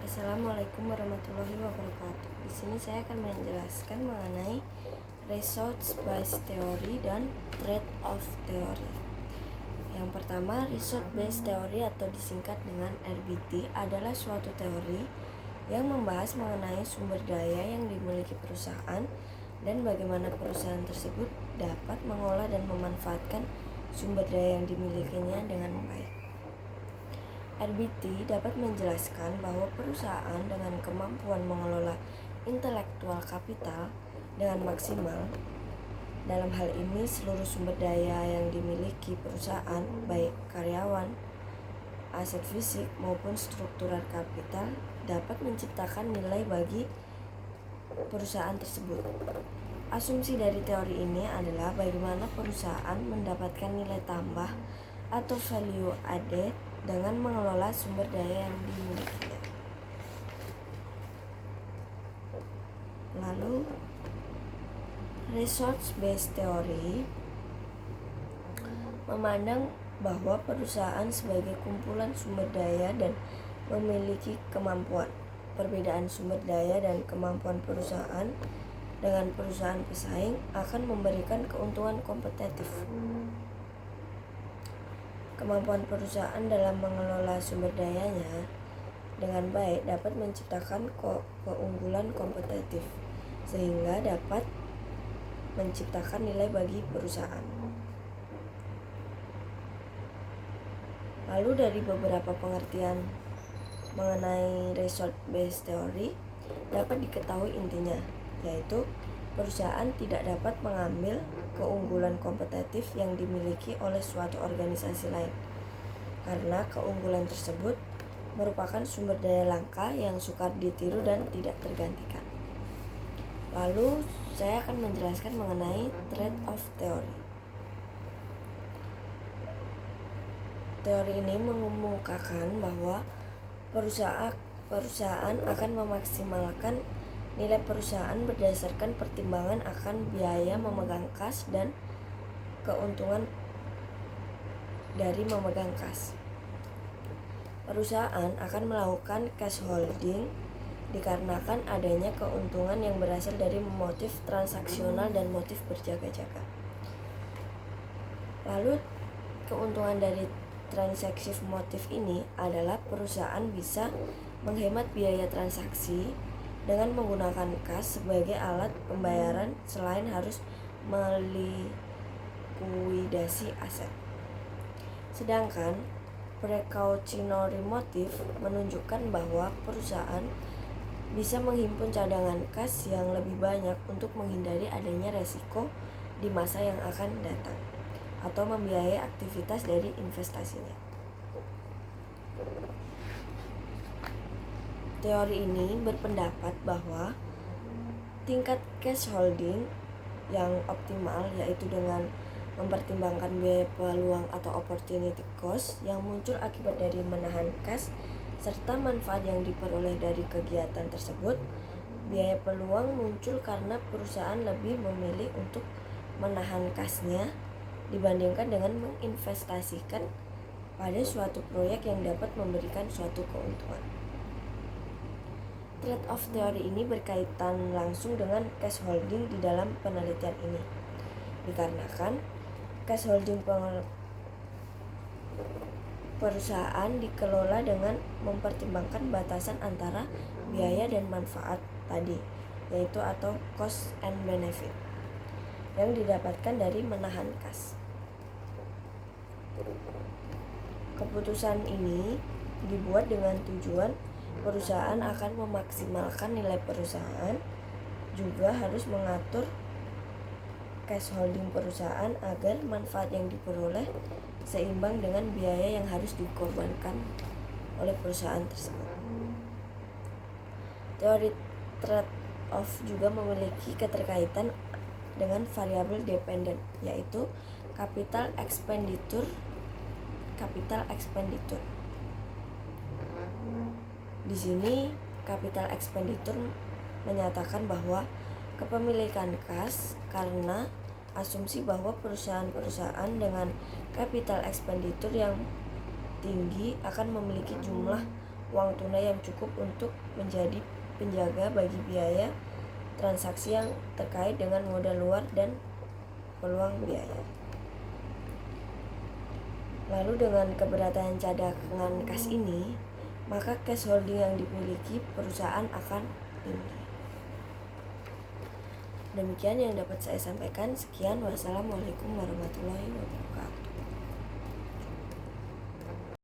Assalamualaikum warahmatullahi wabarakatuh. Di sini saya akan menjelaskan mengenai resource-based theory dan trade-off theory. Yang pertama, resource-based theory atau disingkat dengan RBT adalah suatu teori yang membahas mengenai sumber daya yang dimiliki perusahaan dan bagaimana perusahaan tersebut dapat mengolah dan memanfaatkan sumber daya yang dimilikinya dengan baik. RBT dapat menjelaskan bahwa perusahaan dengan kemampuan mengelola intelektual kapital dengan maksimal, dalam hal ini seluruh sumber daya yang dimiliki perusahaan, baik karyawan, aset fisik maupun struktural kapital, dapat menciptakan nilai bagi perusahaan tersebut. Asumsi dari teori ini adalah bagaimana perusahaan mendapatkan nilai tambah atau value added dengan mengelola sumber daya yang dimilikinya. Lalu, resource-based theory memandang bahwa perusahaan sebagai kumpulan sumber daya dan memiliki kemampuan. Perbedaan sumber daya dan kemampuan perusahaan dengan perusahaan pesaing akan memberikan keuntungan kompetitif. Kemampuan perusahaan dalam mengelola sumber dayanya dengan baik dapat menciptakan keunggulan kompetitif, sehingga dapat menciptakan nilai bagi perusahaan. Lalu dari beberapa pengertian mengenai resource-based theory dapat diketahui intinya, yaitu perusahaan tidak dapat mengambil keunggulan kompetitif yang dimiliki oleh suatu organisasi lain, karena keunggulan tersebut merupakan sumber daya langka yang sukar ditiru dan tidak tergantikan. Lalu saya akan menjelaskan mengenai trade-off theory. Teori ini mengemukakan bahwa perusahaan akan memaksimalkan nilai perusahaan berdasarkan pertimbangan akan biaya memegang kas dan keuntungan dari memegang kas. Perusahaan akan melakukan cash holding dikarenakan adanya keuntungan yang berasal dari motif transaksional dan motif berjaga-jaga. Lalu keuntungan dari transaktif motif ini adalah perusahaan bisa menghemat biaya transaksi dengan menggunakan kas sebagai alat pembayaran selain harus melikuidasi aset. Sedangkan precautionary motif menunjukkan bahwa perusahaan bisa menghimpun cadangan kas yang lebih banyak untuk menghindari adanya resiko di masa yang akan datang atau membiayai aktivitas dari investasinya. Teori ini berpendapat bahwa tingkat cash holding yang optimal, yaitu dengan mempertimbangkan biaya peluang atau opportunity cost yang muncul akibat dari menahan kas serta manfaat yang diperoleh dari kegiatan tersebut. Biaya peluang muncul karena perusahaan lebih memilih untuk menahan kasnya dibandingkan dengan menginvestasikan pada suatu proyek yang dapat memberikan suatu keuntungan. Trade-off teori ini berkaitan langsung dengan cash holding di dalam penelitian ini, dikarenakan cash holding perusahaan dikelola dengan mempertimbangkan batasan antara biaya dan manfaat tadi, yaitu atau cost and benefit, yang didapatkan dari menahan kas. Keputusan ini dibuat dengan tujuan perusahaan akan memaksimalkan nilai perusahaan, juga harus mengatur cash holding perusahaan agar manfaat yang diperoleh seimbang dengan biaya yang harus dikorbankan oleh perusahaan tersebut. Teori trade-off juga memiliki keterkaitan dengan variabel dependen, yaitu capital expenditure. Di sini capital expenditure menyatakan bahwa kepemilikan kas karena asumsi bahwa perusahaan-perusahaan dengan capital expenditure yang tinggi akan memiliki jumlah uang tunai yang cukup untuk menjadi penjaga bagi biaya transaksi yang terkait dengan modal luar dan peluang biaya. Lalu dengan keberadaan cadangan kas ini, maka cash holding yang dimiliki perusahaan akan tinggi. Demikian yang dapat saya sampaikan. Sekian, wassalamualaikum warahmatullahi wabarakatuh.